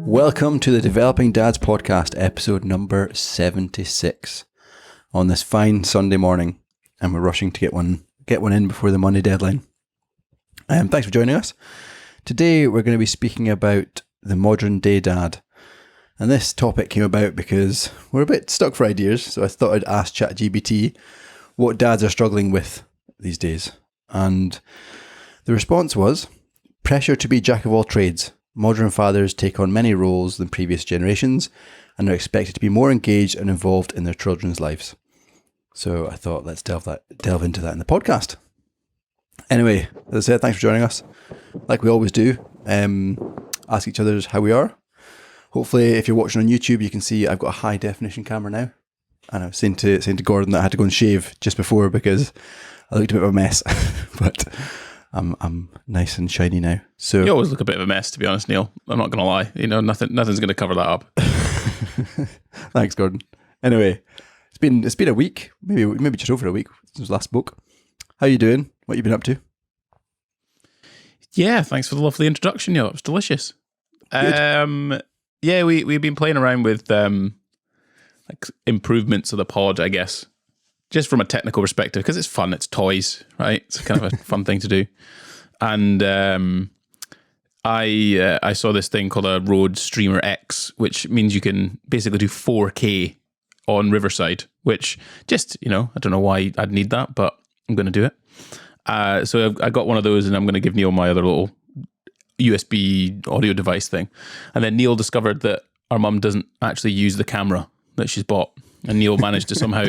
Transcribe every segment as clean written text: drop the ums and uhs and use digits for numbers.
Welcome to the Developing Dads podcast, episode number 76. On this fine Sunday morning, and we're rushing to get one in before the Monday deadline. Thanks for joining us. Today we're going to be speaking about the modern day dad. And this topic came about because we're a bit stuck for ideas, so I thought I'd ask ChatGPT what dads are struggling with these days. And the response was, pressure to be jack of all trades. Modern fathers take on many roles than previous generations and are expected to be more engaged and involved in their children's lives. So I thought, let's delve into that in the podcast. Anyway, as I said, thanks for joining us. Like we always do, ask each other how we are. Hopefully, if you're watching on YouTube, you can see I've got a high definition camera now. And I was saying to Gordon that I had to go and shave just before because I looked a bit of a mess. But I'm nice and shiny now. So you always look a bit of a mess, to be honest, Neil. I'm not going to lie. You know, nothing's going to cover that up. Thanks, Gordon. Anyway, it's been a week, maybe just over a week since we last spoke. How you doing? What you been up to? Yeah, thanks for the lovely introduction, Neil. It was delicious. Good. Yeah, we've been playing around with like improvements of the pod, I guess, just from a technical perspective, because it's fun. It's toys, right? It's kind of a fun thing to do. And I saw this thing called a Rode Streamer X, which means you can basically do 4K on Riverside, which just, I don't know why I'd need that, but I'm going to do it. So I got one of those, and I'm going to give Neil my other little USB audio device thing. And then Neil discovered that our mum doesn't actually use the camera that she's bought. And Neil managed to somehow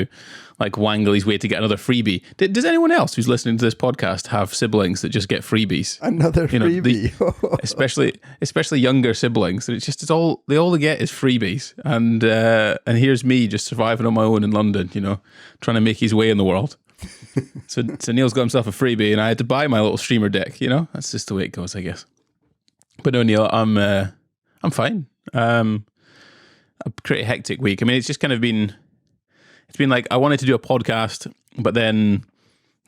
like wangle his way to get another freebie. Does anyone else who's listening to this podcast have siblings that just get freebies? Another freebie. especially younger siblings. It's all they get is freebies. And here's me just surviving on my own in London, trying to make his way in the world. So Neil's got himself a freebie, and I had to buy my little streamer deck, That's just the way it goes, I guess. But no, Neil, I'm fine. A pretty hectic week. I mean, it's just kind of been like I wanted to do a podcast, but then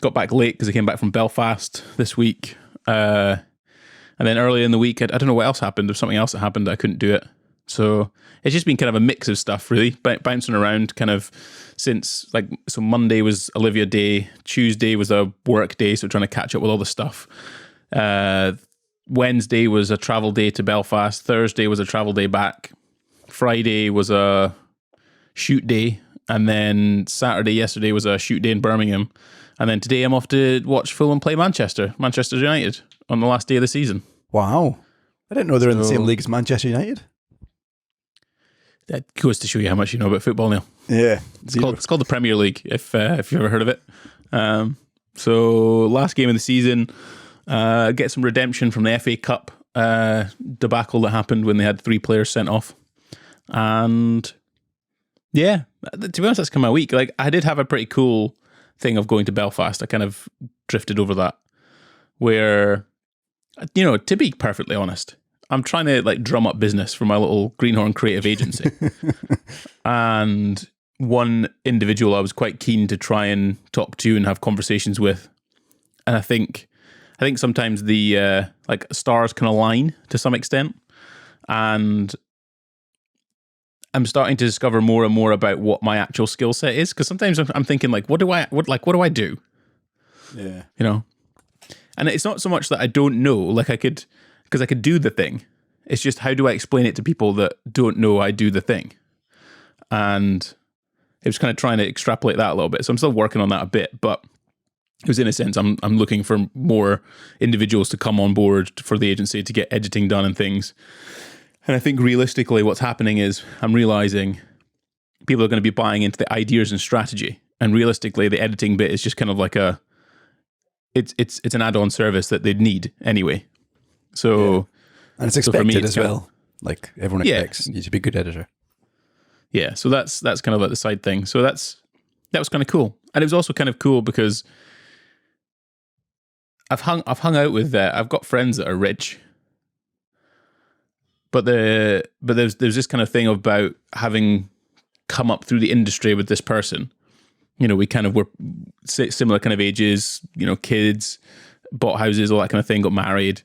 got back late because I came back from Belfast this week. And then early in the week, I don't know what else happened. There's something else that happened that I couldn't do it. So it's just been kind of a mix of stuff, really, bouncing around kind of since so Monday was Olivia Day, Tuesday was a work day, so trying to catch up with all the stuff. Wednesday was a travel day to Belfast. Thursday was a travel day back. Friday was a shoot day, and then yesterday was a shoot day in Birmingham, and then today I'm off to watch Fulham play Manchester United on the last day of the season. Wow. I didn't know they're in the same league as Manchester United. That goes to show you how much you know about football, Neil. Yeah. It's called the Premier League, if you've ever heard of it. So last game of the season, get some redemption from the FA Cup debacle that happened when they had 3 players sent off. And yeah, to be honest, that's kind of my week. Like, I did have a pretty cool thing of going to Belfast. I kind of drifted over that, where, to be perfectly honest, I'm trying to drum up business for my little Greenhorn creative agency. And one individual I was quite keen to try and talk to and have conversations with. And I think sometimes the stars can align to some extent. And I'm starting to discover more and more about what my actual skill set is, because sometimes I'm thinking what do I do? Yeah. And it's not so much that I don't know, because I could do the thing. It's just, how do I explain it to people that don't know I do the thing? And it was kind of trying to extrapolate that a little bit. So I'm still working on that a bit, but it was, in a sense, I'm looking for more individuals to come on board for the agency to get editing done and things. And I think realistically what's happening is I'm realizing people are going to be buying into the ideas and strategy. And realistically, the editing bit is just kind of like it's an add-on service that they'd need anyway. So, yeah. And it's expected as well. Like, everyone expects you to be a good editor. Yeah, so that's kind of like the side thing. So that was kind of cool. And it was also kind of cool because I've hung out with I've got friends that are rich. But there's this kind of thing about having come up through the industry with this person. We kind of were similar kind of ages, kids, bought houses, all that kind of thing, got married.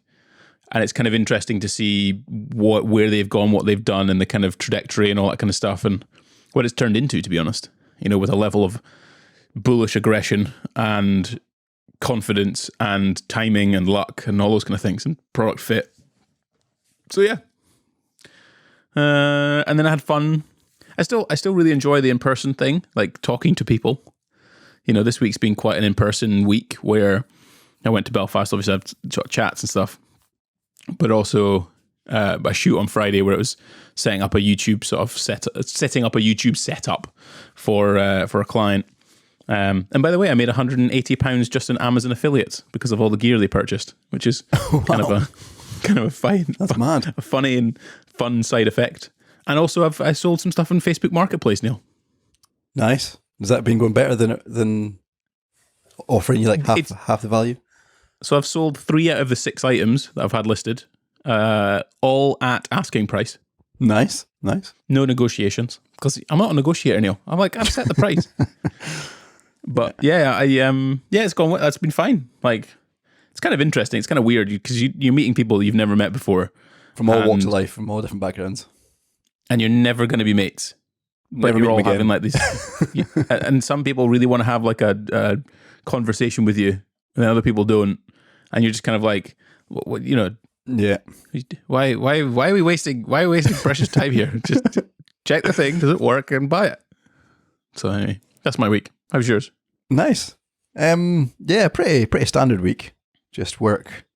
and it's kind of interesting to see where they've gone, what they've done, and the kind of trajectory and all that kind of stuff, and what it's turned into, to be honest. With a level of bullish aggression and confidence and timing and luck and all those kind of things, and product fit. So yeah. And then I had fun. I still really enjoy the in-person thing, like talking to people. This week's been quite an in-person week where I went to Belfast, obviously I've chats and stuff, but also a shoot on Friday where it was setting up a YouTube setup for a client. And by the way, I made £180 just in Amazon affiliates because of all the gear they purchased, which is kind of a fine, that's mad, a funny and fun side effect. And also, I sold some stuff on Facebook Marketplace, Neil. Nice. Has that been going better than offering you like half the value? So I've sold 3 out of the 6 items that I've had listed, all at asking price. Nice. No negotiations, because I'm not a negotiator, Neil. I've set the price. But yeah, it's gone. That's been fine. Like, it's kind of interesting. It's kind of weird because you're meeting people you've never met before, from all walks of life, from all different backgrounds, and you're never going to be mates. But you're all having like these, and some people really want to have like a conversation with you, and other people don't, and you're just kind of like, what yeah. Why are we wasting precious time here? Just check the thing, does it work, and buy it. So anyway, that's my week. How's yours? Nice. Yeah, pretty standard week. Just work.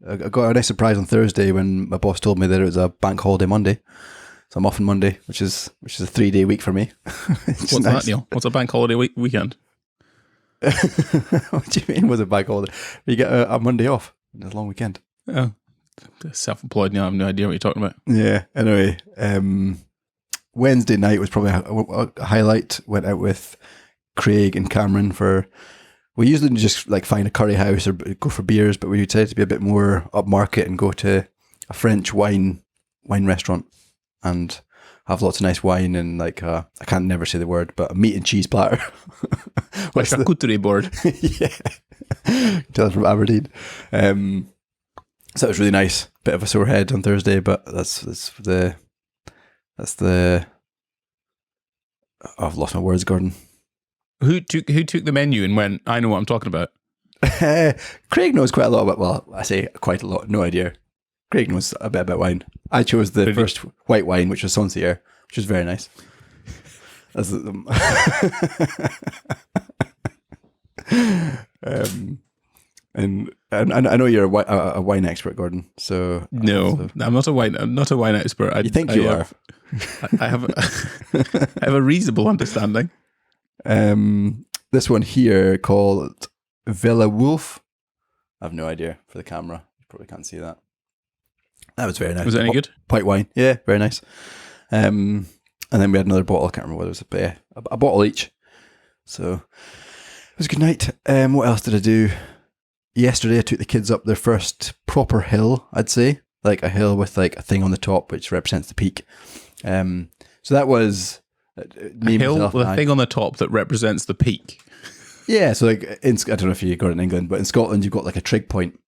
I got a nice surprise on Thursday when my boss told me that it was a bank holiday Monday. So I'm off on Monday, which is a 3-day week for me. What's nice. That, Neil? What's a bank holiday weekend? What do you mean? Was a bank holiday? You get a Monday off. It's a long weekend. Oh, self-employed. Now I have no idea what you're talking about. Yeah. Anyway, Wednesday night was probably a highlight. Went out with Craig and Cameron we usually just like find a curry house or go for beers, but we decided to be a bit more upmarket and go to a French wine restaurant and have lots of nice wine and like I can't never say the word, but a meat and cheese platter. A charcuterie board. Yeah. Tell us from Aberdeen. So it was really nice. Bit of a sore head on Thursday, but that's the I've lost my words, Gordon. Who took the menu and went, I know what I'm talking about? Craig knows quite a lot about, well, I say quite a lot, no idea. Craig knows a bit about wine. I chose the first white wine, which was Sancerre, which was very nice. And I know you're a wine expert, Gordon. So no, I'm not a wine expert. You think you are? I have a reasonable understanding. This one here called Villa Wolf. I have no idea for the camera. You probably can't see that. That was very nice. Was it any good? White wine. Yeah, very nice. And then we had another bottle. I can't remember what it was, but yeah, a bottle each. So it was a good night. What else did I do? Yesterday I took the kids up their first proper hill, I'd say. Like a hill with like a thing on the top which represents the peak. So that was a hill with a thing on the top that represents the peak. Yeah, so like I don't know if you got it in England, but in Scotland you've got like a trig point.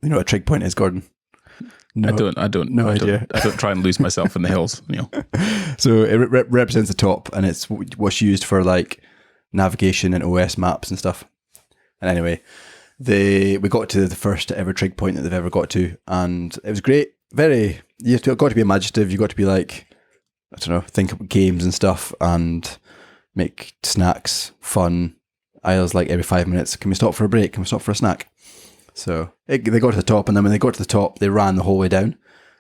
You know what a trig point is, Gordon? No, I don't. No idea. I don't try and lose myself in the hills. So it represents the top, and it's what's used for like navigation and OS maps and stuff. And anyway, we got to the first ever trig point that they've ever got to, and it was great. You've got to be imaginative. You've got to be like, I don't know, think of games and stuff, and make snacks fun. I was like every 5 minutes, can we stop for a break? Can we stop for a snack? So they got to the top, and then when they got to the top, they ran the whole way down.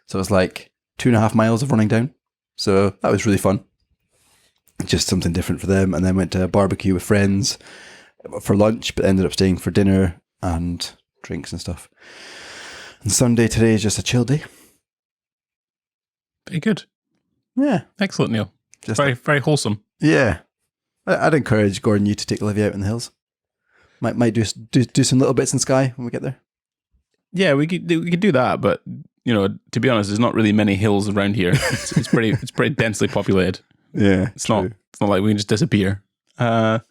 So it was like 2.5 miles of running down. So that was really fun. Just something different for them. And then went to a barbecue with friends for lunch, but ended up staying for dinner and drinks and stuff. And Sunday today is just a chill day. Very good. Yeah. Excellent, Neil. Just very wholesome. Yeah. I'd encourage Gordon, you to take Olivia out in the hills. Might do some little bits in Skye when we get there. Yeah, we could do that, but to be honest, there's not really many hills around here. It's pretty densely populated. Yeah, it's not like we can just disappear. I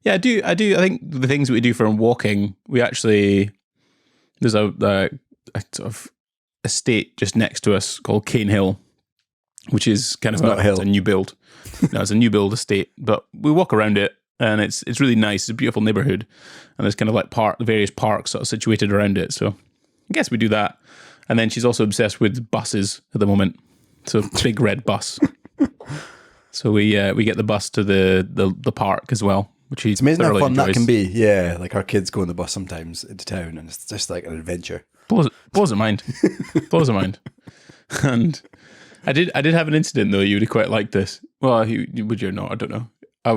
do. I think the things that we do for walking, we actually there's a sort of estate just next to us called Cane Hill, which is kind of not a hill. It's a new build. No, it's a new build estate, but we walk around it and it's really nice. It's a beautiful neighborhood, and there's kind of like various parks sort of situated around it. So I guess we do that. And then she's also obsessed with buses at the moment. So big red bus. So we get the bus to the park as well, which is amazing how fun enjoys. that can be. Yeah, like our kids go on the bus sometimes into town, and it's just like an adventure. Blows a mind. Blows a mind. And I did have an incident though. You would have quite liked this. Well, would you or not? I don't know. I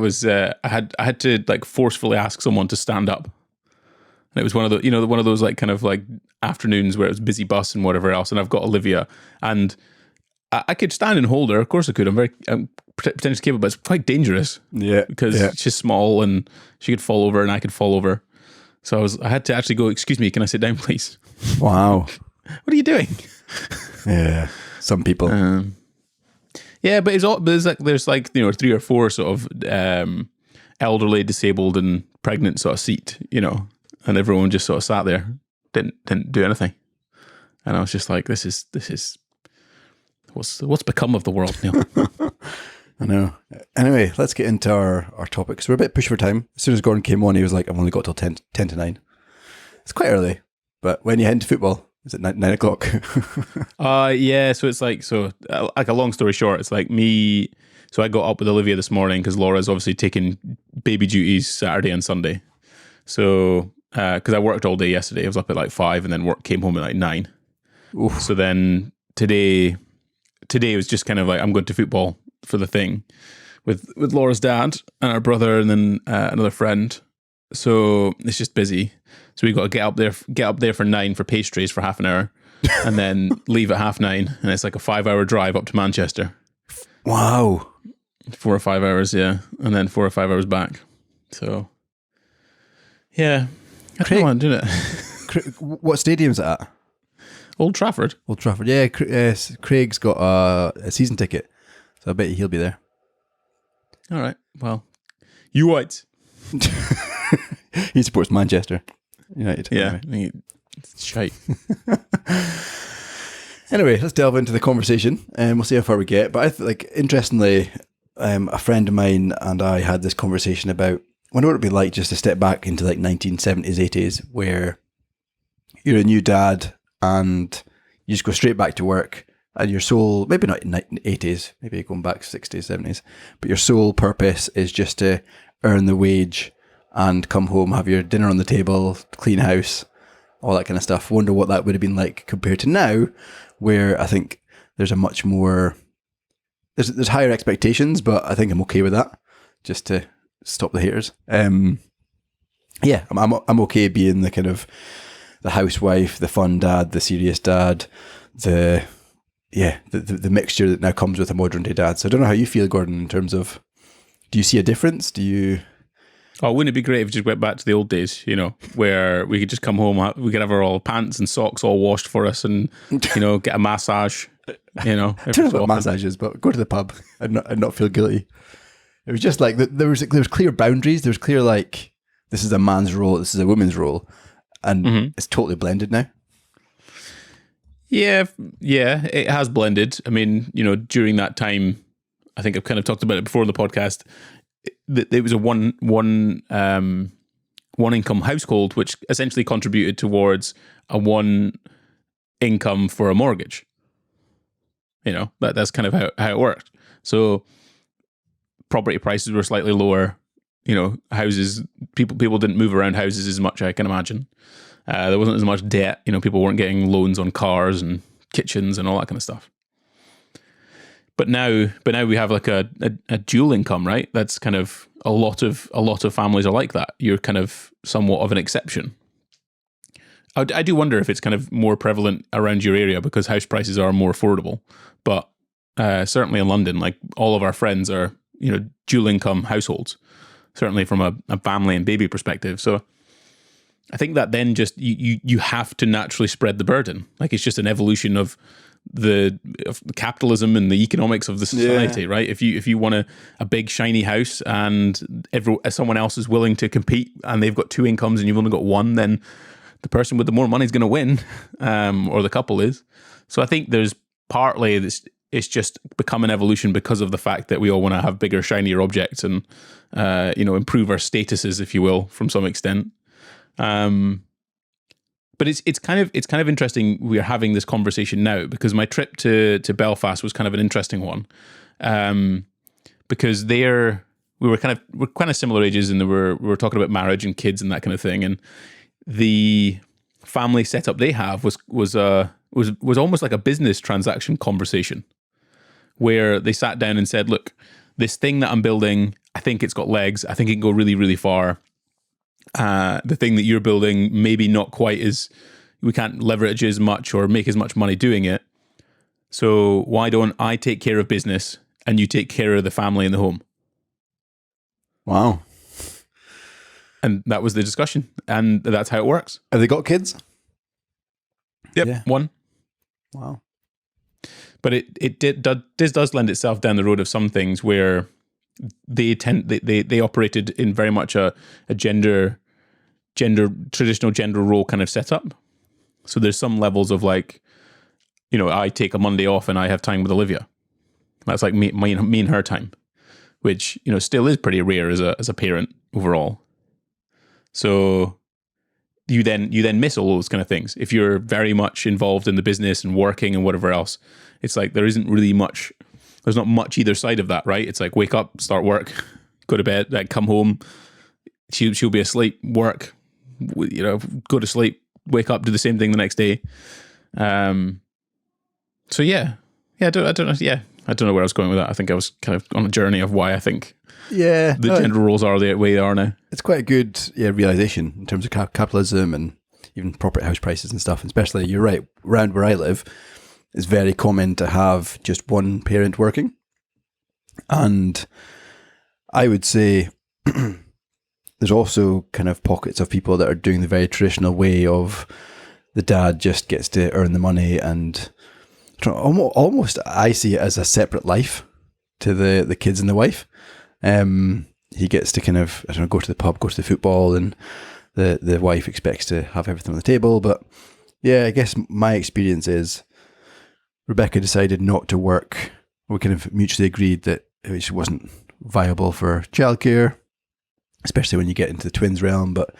had to like forcefully ask someone to stand up. And it was one of the one of those like kind of like afternoons where it was busy bus and whatever else. And I've got Olivia, and I could stand and hold her. Of course I could. I'm potentially capable, but it's quite dangerous. Yeah, because she's small and she could fall over and I could fall over. So I had to actually go, excuse me, can I sit down, please? Wow. What are you doing? Yeah, some people. Yeah, but there's like 3 or 4 sort of elderly, disabled, and pregnant sort of seat, and everyone just sort of sat there, didn't do anything, and I was just like, this is what's become of the world, Neil? I know. Anyway, let's get into our topics. We're a bit pushed for time. As soon as Gordon came on, he was like, I've only got till 10 to 9. It's quite early, but when you head into football, is it 9 o'clock? Yeah, so it's like a long story short, it's like me. So I got up with Olivia this morning because Laura's obviously taking baby duties Saturday and Sunday. So because I worked all day yesterday, I was up at like 5 and then came home at like 9. Oof. So then today was just kind of like, I'm going to football for the thing with Laura's dad and our brother and then another friend. So it's just busy. So we got to get up there for 9 for pastries for half an hour and then leave at 9:30. And it's like a 5-hour drive up to Manchester. Wow. 4 or 5 hours, yeah. And then 4 or 5 hours back. So, yeah. I don't want to do it. What stadium's it at? Old Trafford. Old Trafford. Yeah, Craig's got a season ticket. So I bet he'll be there. All right. Well, you white. He supports Manchester United. Yeah. Anyway. It's shite. Anyway, let's delve into the conversation and we'll see how far we get. But interestingly, a friend of mine and I had this conversation about, I wonder what it'd be like just to step back into like 1970s, 80s, where you're a new dad and you just go straight back to work and your sole, maybe not in the 80s, maybe going back 60s, 70s, but your sole purpose is just to earn the wage and come home, have your dinner on the table, clean house, all that kind of stuff. Wonder what that would have been like compared to now, where I think there's a much more, there's higher expectations, but I think I'm okay with that, just to stop the haters. Yeah, I'm okay being the kind of the housewife, the fun dad, the serious dad, the mixture that now comes with a modern day dad. So I don't know how you feel, Gordon, in terms of, do you see a difference? Do you? Oh, wouldn't it be great if we just went back to the old days, where we could just come home, we could have our all pants and socks all washed for us and, get a massage, I don't know about massages, but go to the pub and not feel guilty. It was just like, there was clear boundaries. There was clear, like, this is a man's role, this is a woman's role. And it's totally blended now. Yeah, it has blended. I mean, during that time, I think I've kind of talked about it before in the podcast, it was a one income household, which essentially contributed towards a one income for a mortgage. That's kind of how it worked. So property prices were slightly lower. Houses, people didn't move around houses as much, I can imagine. There wasn't as much debt. People weren't getting loans on cars and kitchens and all that kind of stuff. But now we have like a dual income, right? That's kind of a lot of families are like that. You're kind of somewhat of an exception. I do wonder if it's kind of more prevalent around your area because house prices are more affordable. But certainly in London, like all of our friends are, dual income households, certainly from a family and baby perspective. So I think that then just you have to naturally spread the burden. Like it's just an evolution of capitalism and the economics of the society, right? If you want a big shiny house and someone else is willing to compete and they've got 2 incomes and you've only got one, then the person with the more money is going to win, or the couple is. So I think there's partly this. It's just become an evolution because of the fact that we all want to have bigger, shinier objects and improve our statuses, if you will, from some extent. But it's kind of interesting we're having this conversation now, because my trip to Belfast was kind of an interesting one, because we're kind of similar ages, and we were talking about marriage and kids and that kind of thing, and the family setup they have was almost like a business transaction conversation, where they sat down and said, look, this thing that I'm building, I think it's got legs. I think it can go really, really far. The thing that you're building, maybe not quite we can't leverage as much or make as much money doing it. So why don't I take care of business and you take care of the family and the home? Wow. And that was the discussion. And that's how it works. Have they got kids? Yep. Yeah. One. Wow. But it does lend itself down the road of some things where they operated in very much a traditional gender role kind of setup. So there's some levels of like, I take a Monday off and I have time with Olivia. That's like me and her time, which still is pretty rare as a parent overall. So you then miss all those kind of things if you're very much involved in the business and working and whatever else. It's like there's not much either side of that, right? It's like wake up, start work, go to bed, like come home, she'll be asleep, work, go to sleep, wake up, do the same thing the next day. So I don't know where I was going with that. I think I was kind of on a journey of why I think the gender roles are the way they are now. It's quite a good realization in terms of capitalism and even property house prices and stuff. And especially, you're right, around where I live, it's very common to have just one parent working. And I would say there's also kind of pockets of people that are doing the very traditional way of the dad just gets to earn the money, and almost I see it as a separate life to the kids and the wife. He gets to kind of, go to the pub, go to the football, and the wife expects to have everything on the table. But yeah, I guess my experience is Rebecca decided not to work. We kind of mutually agreed that it wasn't viable for childcare, especially when you get into the twins realm. But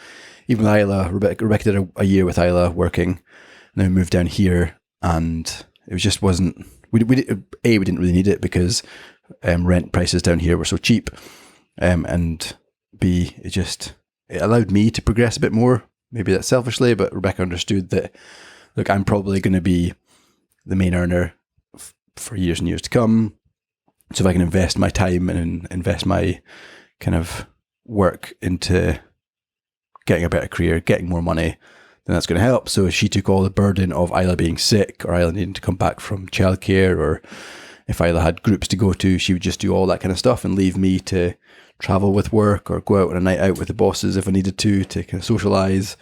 even with Isla, Rebecca did a year with Isla working, and then we moved down here, and it just wasn't. We didn't really need it because rent prices down here were so cheap, and B, it allowed me to progress a bit more. Maybe that's selfishly, but Rebecca understood that, look, I'm probably going to be the main earner for years and years to come. So if I can invest my time and invest my kind of work into getting a better career, getting more money, then that's going to help. So she took all the burden of Isla being sick or Isla needing to come back from childcare, or if Isla had groups to go to, she would just do all that kind of stuff and leave me to travel with work or go out on a night out with the bosses if I needed to kind of socialize,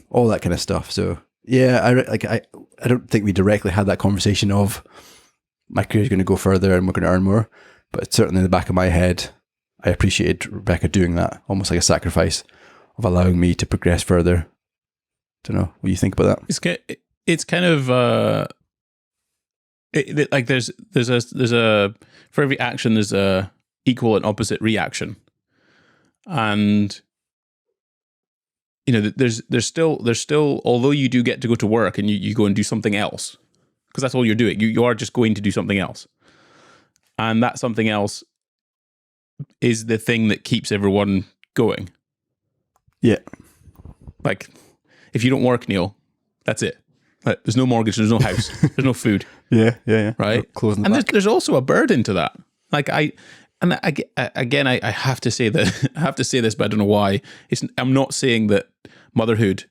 all that kind of stuff. So yeah, I don't think we directly had that conversation of my career is going to go further and we're going to earn more, but certainly in the back of my head, I appreciated Rebecca doing that, almost like a sacrifice of allowing me to progress further. Don't know what you think about that. It's kind of like there's a for every action there's a equal and opposite reaction, and there's still although you do get to go to work and you go and do something else, because that's all you're doing. You are just going to do something else, and that something else is the thing that keeps everyone going. Yeah, like if you don't work, Neil, that's it. Like, there's no mortgage, there's no house, there's no food. Yeah. Right. Closing the and back. there's also a burden to that. Like I have to say that I have to say this, but I don't know why. I'm not saying that motherhood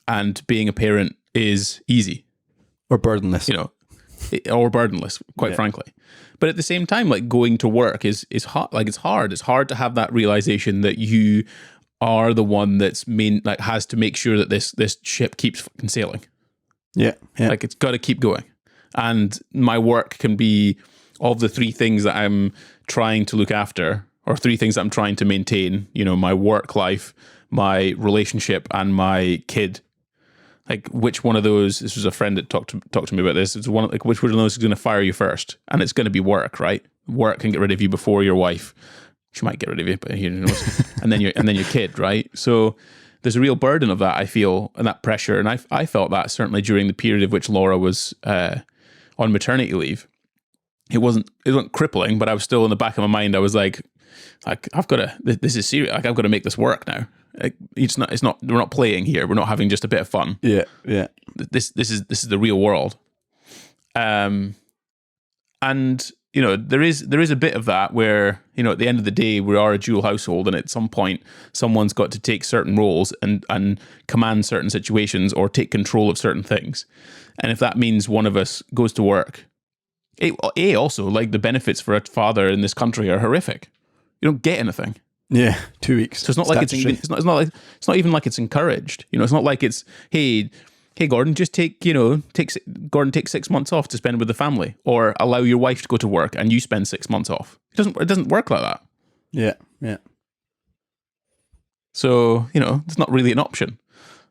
and being a parent is easy Or burdenless. Or burdenless, quite frankly. But at the same time, like going to work is hard. Like it's hard. It's hard to have that realization that you are the one that's has to make sure that this ship keeps fucking sailing. Yeah. Like it's got to keep going. And my work can be of the three things that I'm trying to look after, or three things that I'm trying to maintain, my work life, my relationship and my kid. Like, which one of those? This was a friend that talked to me about this. It's one like, which one of those is going to fire you first? And it's going to be work, right? Work can get rid of you before your wife. She might get rid of you, but who knows? and then your kid, right? So there's a real burden of that, I feel, and that pressure. And I felt that certainly during the period of which Laura was on maternity leave. It wasn't crippling, but I was still in the back of my mind. I was like I've got to. This is serious. Like, I've got to make this work now. Like, it's not. We're not playing here. We're not having just a bit of fun. Yeah. This is the real world. And there is a bit of that where, at the end of the day, we are a dual household, and at some point someone's got to take certain roles and command certain situations or take control of certain things. And if that means one of us goes to work, also, like, the benefits for a father in this country are horrific. You don't get anything. Yeah, 2 weeks. So it's not like it's not even like it's encouraged. It's not like it's, hey Gordon, just take 6 months off to spend with the family, or allow your wife to go to work and you spend 6 months off. It doesn't work like that. Yeah. So, it's not really an option.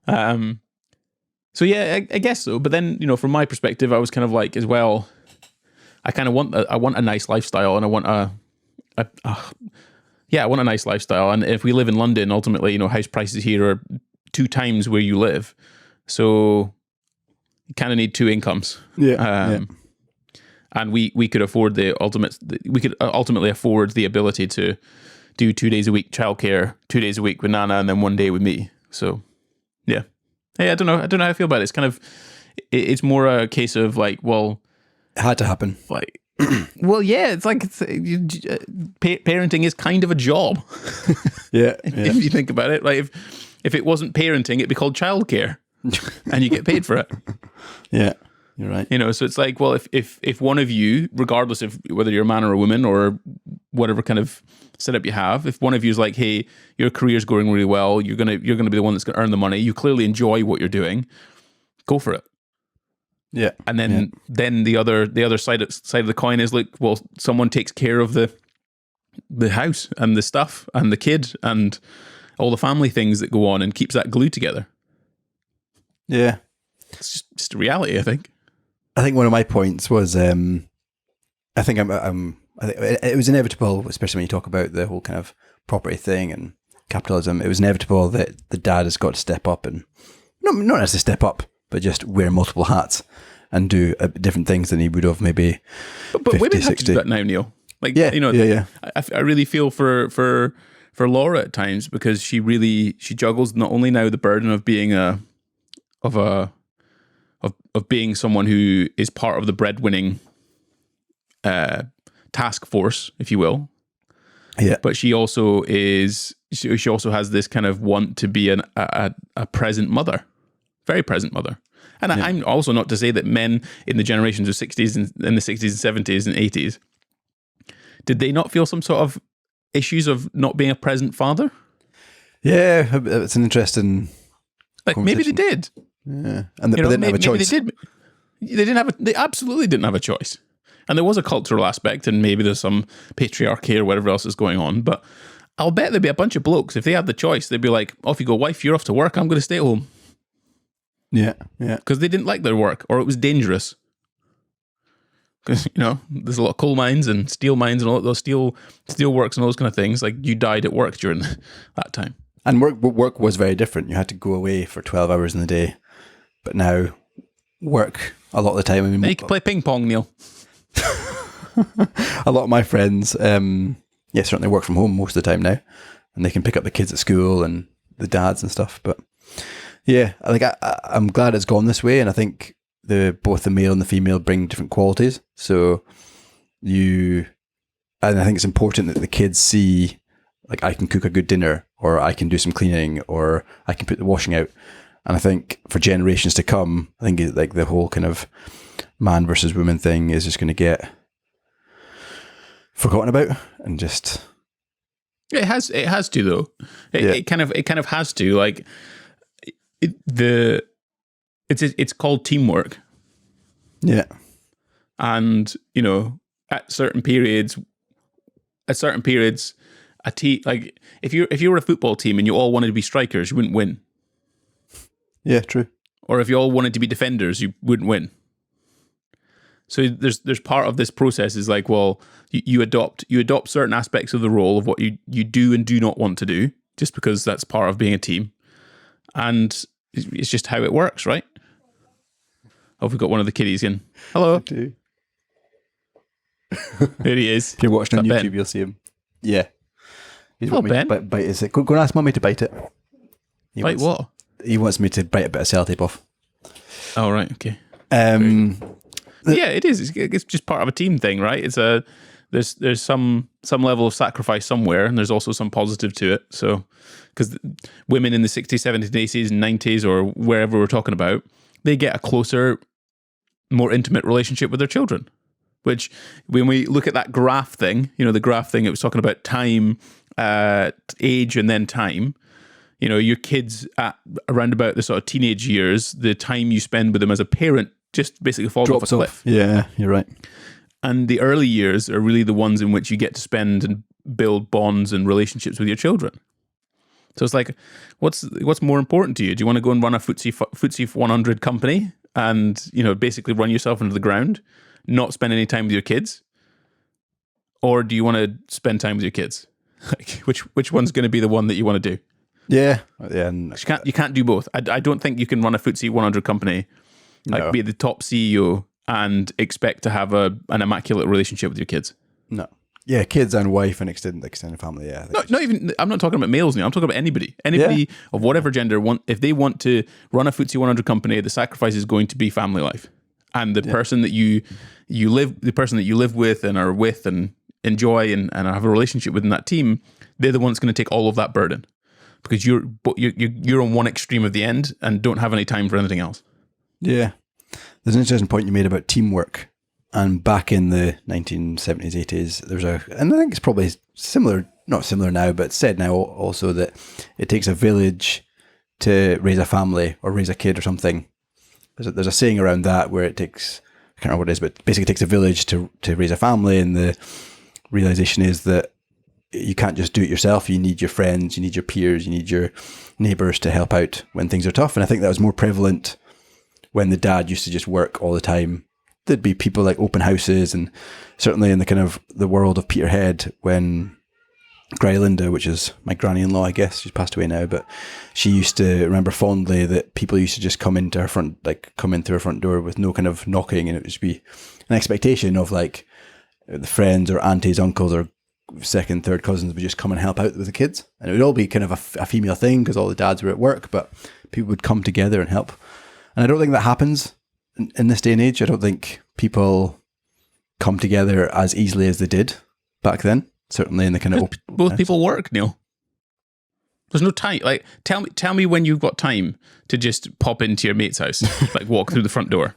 So yeah, I guess so. But then, from my perspective, I was kind of like, as well, I want a nice lifestyle, and I want I want a nice lifestyle. And if we live in London, ultimately, house prices here are 2 times where you live. So you kind of need 2 incomes. Yeah. And we could afford ultimately afford the ability to do 2 days a week childcare, 2 days a week with Nana, and then 1 day with me. So yeah. Hey, I don't know how I feel about it. It's kind of, it's more a case of like, well, it had to happen. Like, well, yeah, it's like parenting is kind of a job. Yeah. If you think about it, like if it wasn't parenting, it'd be called childcare, and you get paid for it. Yeah, you're right. So it's like, well, if one of you, regardless of whether you're a man or a woman or whatever kind of setup you have, if one of you is like, hey, your career's going really well, you're gonna be the one that's gonna earn the money, you clearly enjoy what you're doing, go for it. Yeah. And then the other side of the coin is like, well, someone takes care of the house and the stuff and the kid and all the family things that go on and keeps that glue together. Yeah. It's just a reality, I think. I think one of my points was, I think it was inevitable, especially when you talk about the whole kind of property thing and capitalism. It was inevitable that the dad has got to step up, and not necessarily step up, but just wear multiple hats and do different things than he would have maybe. But 50, women have 60. to do that now, Neil. Like, yeah. I really feel for Laura at times, because she juggles not only now the burden of being being someone who is part of the breadwinning task force, if you will. Yeah. But she also has this kind of want to be a present mother. Very present mother. And yeah. I'm also not to say that men in the generations of 60s and in the 60s and 70s and 80s, did they not feel some sort of issues of not being a present father? Yeah, it's an interesting. Like, maybe they did. Yeah, and they didn't have a choice. Maybe they did. They absolutely didn't have a choice. And there was a cultural aspect, and maybe there's some patriarchy or whatever else is going on. But I'll bet there'd be a bunch of blokes, if they had the choice, they'd be like, off you go, wife, you're off to work, I'm going to stay at home. Yeah. Because they didn't like their work, or it was dangerous. Because, there's a lot of coal mines and steel mines and all those steel works and all those kind of things. Like, you died at work during that time. And work was very different. You had to go away for 12 hours in the day. But now, work a lot of the time. Now you can play ping pong, Neil. A lot of my friends, certainly work from home most of the time now, and they can pick up the kids at school and the dads and stuff. But yeah, I'm glad it's gone this way, and I think both the male and the female bring different qualities. So and I think it's important that the kids see, like, I can cook a good dinner, or I can do some cleaning, or I can put the washing out. And I think for generations to come, I think like the whole kind of man versus woman thing is just going to get forgotten about, and just it has to, though. It kind of has to, like, it's called teamwork. Yeah. And at certain periods a team, like if you were a football team and you all wanted to be strikers, you wouldn't win. Yeah, true. Or if you all wanted to be defenders, you wouldn't win. So there's part of this process is like, well, you adopt certain aspects of the role of what you do and do not want to do, just because that's part of being a team, and it's just how it works, right? Oh, we've got one of the kiddies in. Hello. There he is. If you're watching on Is that YouTube, Ben? you'll see him. Yeah. He's Hello, wanting me to Ben. bite his. Go and ask Mummy to bite it. He Like wants, what? He wants me to bite a bit of sellotape off. Oh, right. Okay. Yeah, it is. It's just part of a team thing, right? There's some level of sacrifice somewhere, and there's also some positive to it. So, because women in the 60s, 70s, 80s, and 90s, or wherever we're talking about, they get a closer, more intimate relationship with their children. Which, when we look at that graph thing, the graph thing, it was talking about time, age, and then time. Your kids at around about the sort of teenage years, the time you spend with them as a parent just basically falls off a cliff. Yeah, you're right. And the early years are really the ones in which you get to spend and build bonds and relationships with your children. So it's like, what's more important to you? Do you want to go and run a FTSE 100 company and basically run yourself into the ground, not spend any time with your kids, or do you want to spend time with your kids? Like, which one's going to be the one that you want to do? Yeah, and You can't do both. I don't think you can run a FTSE 100 company, No. be the top CEO and expect to have an immaculate relationship with your kids. no. Yeah, kids and wife and extended family. Yeah, Not even. I'm not talking about males now. I'm talking about anybody. Anybody of whatever gender if they want to run a FTSE 100 company, the sacrifice is going to be family life, and the person that you live with and are with and enjoy and have a relationship with in that team, they're the ones going to take all of that burden, because you're on one extreme of the end and don't have any time for anything else. Yeah. There's an interesting point you made about teamwork. And back in the 1970s, 80s, and I think it's probably similar, not similar now, but said now also, that it takes a village to raise a family or raise a kid or something. There's a saying around that where it takes, I can't remember what it is, but basically it takes a village to raise a family. And the realization is that you can't just do it yourself. You need your friends, you need your peers, you need your neighbors to help out when things are tough. And I think that was more prevalent when the dad used to just work all the time. There'd be people like open houses, and certainly in the kind of the world of Peterhead, when Granny Linda, which is my granny-in-law, I guess, she's passed away now, but she used to remember fondly that people used to just come in through her front door with no kind of knocking, and it would just be an expectation of like the friends or aunties, uncles, or second, third cousins would just come and help out with the kids, and it would all be kind of a female thing because all the dads were at work, but people would come together and help. And I don't think that happens in this day and age. I don't think people come together as easily as they did back then. Certainly in the kind of both people work, Neil. There's no time. Like, tell me when you've got time to just pop into your mate's house, like walk through the front door.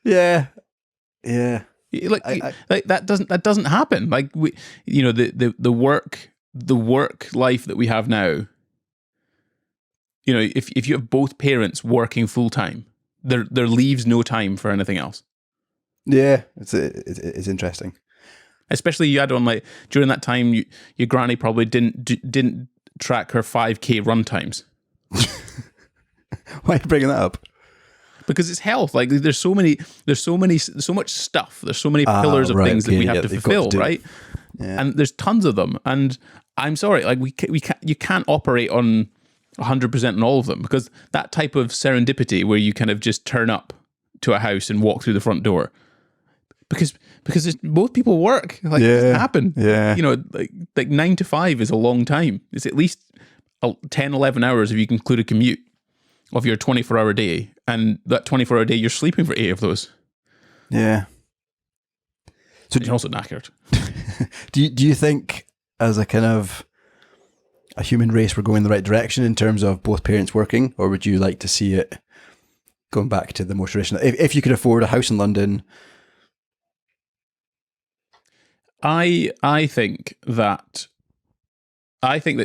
Yeah. Like that doesn't happen. Like the work life that we have now. If you have both parents working full time, there leaves no time for anything else. Yeah, it's interesting. Especially you add on, like, during that time, your granny probably didn't track her 5K run times. Why are you bringing that up? Because it's health. Like, there's so much stuff. There's so many pillars of things that we have to fulfill, right? Yeah. And there's tons of them. And I'm sorry, like you can't operate on 100% on all of them, because that type of serendipity where you kind of just turn up to a house and walk through the front door, because both people work, like, it doesn't happen. Yeah. Like 9 to 5 is a long time. It's at least 10, 11 hours if you include a commute of your 24-hour day, and that 24-hour day you're sleeping for 8 of those. Yeah. So you're also knackered. Do you think, as a kind of a human race, we're going in the right direction in terms of both parents working, or would you like to see it going back to the more traditional? If you could afford a house in London. I think that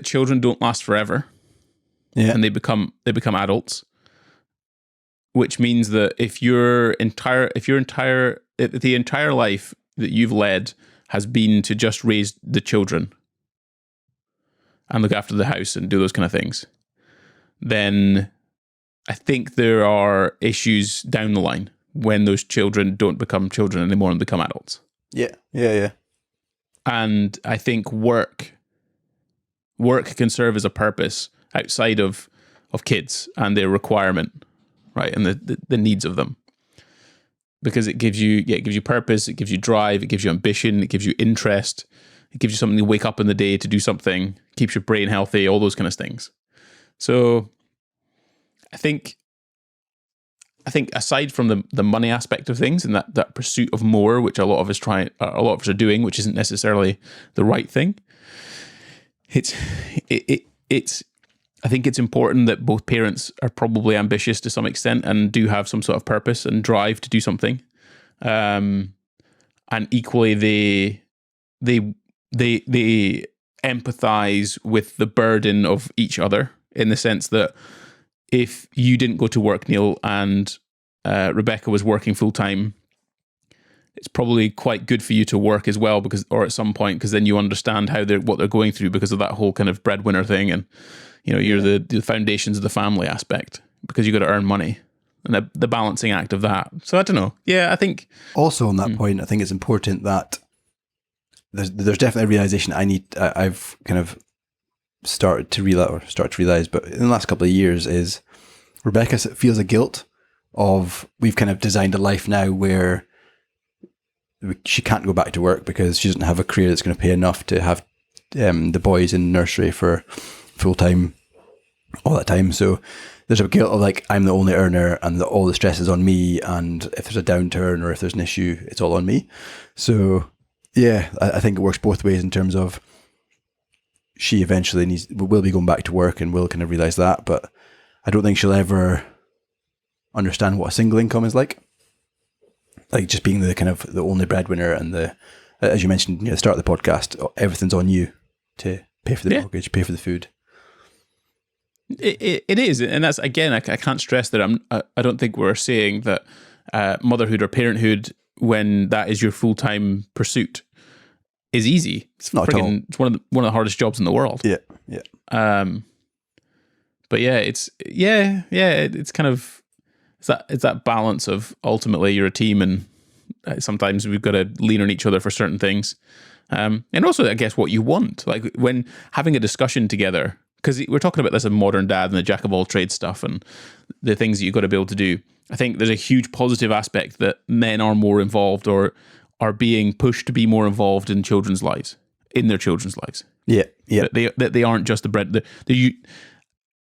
children don't last forever. Yeah. And they become adults, which means that if the entire life that you've led has been to just raise the children, and look after the house and do those kind of things, then I think there are issues down the line when those children don't become children anymore and become adults. Yeah. And I think work can serve as a purpose outside of kids and their requirement, right, and the needs of them, because it gives you purpose, it gives you drive, it gives you ambition, it gives you interest, it gives you something to wake up in the day to do something, keeps your brain healthy, all those kind of things. So I think aside from the money aspect of things and that pursuit of more, which a lot of us are doing, which isn't necessarily the right thing, it's I think it's important that both parents are probably ambitious to some extent and do have some sort of purpose and drive to do something, and equally they empathize with the burden of each other, in the sense that if you didn't go to work, Neil, and Rebecca was working full time, it's probably quite good for you to work as well, or at some point, because then you understand what they're going through because of that whole kind of breadwinner thing, and you're the foundations of the family aspect, because you got to earn money and the balancing act of that. So I don't know. Yeah, I think also on that point, I think it's important that there's definitely a realization I've kind of started to realize, but in the last couple of years, is Rebecca feels a guilt of, we've kind of designed a life now where she can't go back to work because she doesn't have a career that's going to pay enough to have the boys in nursery for full time all that time. So there's a guilt of like, I'm the only earner and all the stress is on me, and if there's a downturn or if there's an issue, it's all on me. So yeah, I think it works both ways in terms of she eventually will be going back to work and will kind of realize that, but I don't think she'll ever understand what a single income is like just being the kind of the only breadwinner, and as you mentioned at the start of the podcast, everything's on you to pay for the mortgage, pay for the food. It is, and that's, again, I can't stress that I don't think we're saying that motherhood or parenthood, when that is your full-time pursuit, is easy. It's not at all. It's one of the hardest jobs in the world. Yeah. But yeah, it's kind of it's that balance of, ultimately you're a team, and sometimes we've got to lean on each other for certain things, and also I guess what you want, like when having a discussion together, because we're talking about this as modern dad and the jack of all trades stuff and the things that you've got to be able to do. I think there's a huge positive aspect that men are more involved, or are being pushed to be more involved in their children's lives. Yeah. That they aren't just the bread.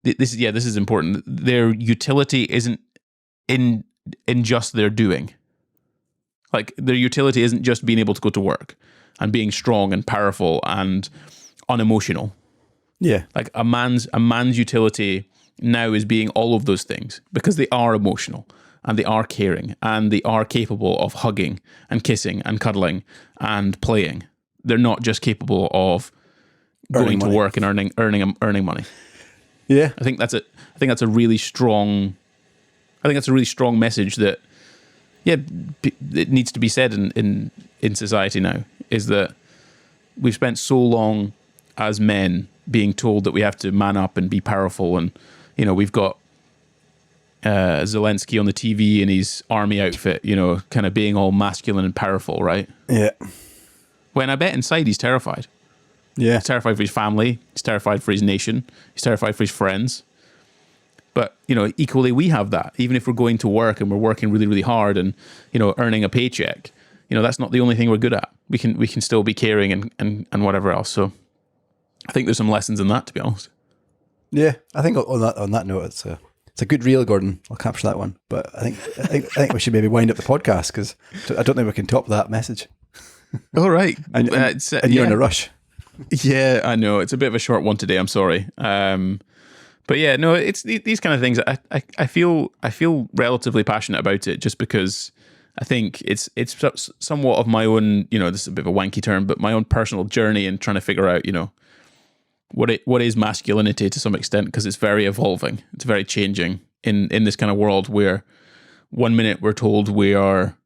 This is important. Their utility isn't in just their doing. Like, their utility isn't just being able to go to work and being strong and powerful and unemotional. Yeah. Like a man's utility now is being all of those things, because they are emotional and they are caring and they are capable of hugging and kissing and cuddling and playing. They're not just capable of going to work and earning money. Yeah. I think that's a really strong message that, it needs to be said in society now, is that we've spent so long as men being told that we have to man up and be powerful, and we've got Zelensky on the TV in his army outfit, kind of being all masculine and powerful, right? Yeah. When I bet inside he's terrified. Yeah. He's terrified for his family. He's terrified for his nation. He's terrified for his friends. But, equally we have that. Even if we're going to work and we're working really, really hard and, earning a paycheck, that's not the only thing we're good at. We can still be caring and whatever else. So I think there's some lessons in that, to be honest. Yeah. I think on that note, it's a good reel, Gordon. I'll capture that one. But I think we should maybe wind up the podcast, because I don't think we can top that message. All right. And you're in a rush. Yeah, I know. It's a bit of a short one today. I'm sorry. But yeah, no, it's these kind of things. I feel relatively passionate about it, just because I think it's somewhat of my own, this is a bit of a wanky term, but my own personal journey in trying to figure out, what is masculinity to some extent, because it's very evolving. It's very changing in this kind of world where 1 minute we're told we are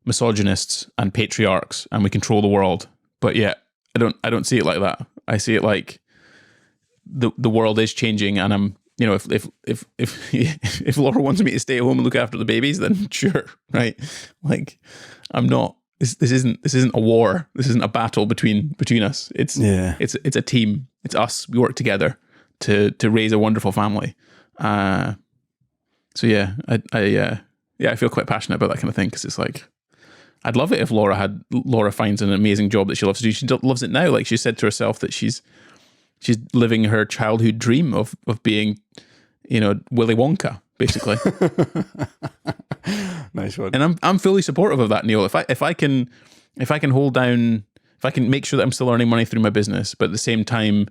misogynists and patriarchs and we control the world, but yeah, I don't see it like that. I see it like the world is changing, and I'm, you know, if Laura wants me to stay at home and look after the babies, then sure, right? Like, I'm not. This isn't a war. This isn't a battle between us. It's a team. It's us. We work together to raise a wonderful family. So yeah, I feel quite passionate about that kind of thing, because it's like, I'd love it if Laura finds an amazing job that she loves to do. She loves it now. Like, she said to herself that she's living her childhood dream of being, you know, Willy Wonka, basically. Nice one. And I'm fully supportive of that, Neil. If I can hold down, if I can make sure that I'm still earning money through my business, but at the same time,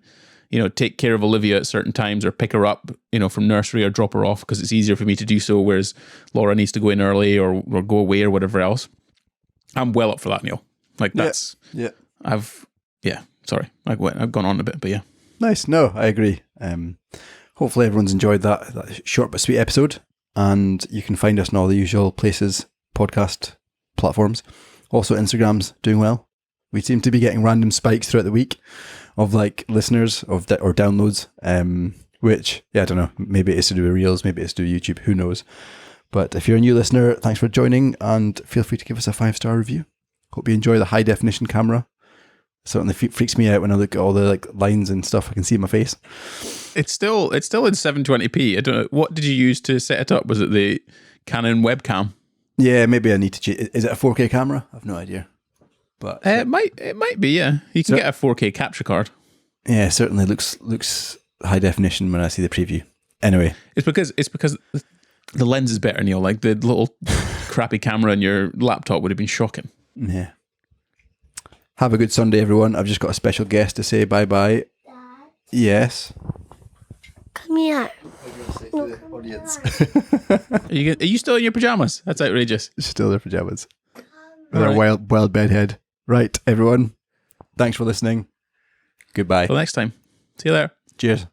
you know, take care of Olivia at certain times, or pick her up, you know, from nursery, or drop her off because it's easier for me to do so, whereas Laura needs to go in early or go away or whatever else. I'm well up for that, Neil. Like, that's sorry, I've gone on a bit, but yeah. Nice. No, I agree. Hopefully everyone's enjoyed that short but sweet episode, and you can find us in all the usual places, podcast platforms. Also, Instagram's doing well. We seem to be getting random spikes throughout the week of like listeners or downloads, which, I don't know, maybe it's to do with Reels, maybe it's to do with YouTube, who knows. But if you're a new listener, thanks for joining, and feel free to give us a 5-star review. Hope you enjoy the high definition camera. It certainly freaks me out when I look at all the like lines and stuff I can see in my face. It's still in 720p. I don't know, what did you use to set it up? Was it the Canon webcam? Yeah, maybe I need to. Is it a 4K camera? I've no idea. But it might be. Yeah, you can get a 4K capture card. Yeah, it certainly looks high definition when I see the preview. Anyway, it's because the lens is better, Neil. Like, the little crappy camera in your laptop would have been shocking. Yeah. Have a good Sunday, everyone. I've just got a special guest to say bye-bye. Dad? Yes? Come here. Audience. Are you still in your pajamas? That's outrageous. Still in their pajamas. With All our right. wild bedhead. Right, everyone. Thanks for listening. Goodbye. Till next time. See you there. Cheers.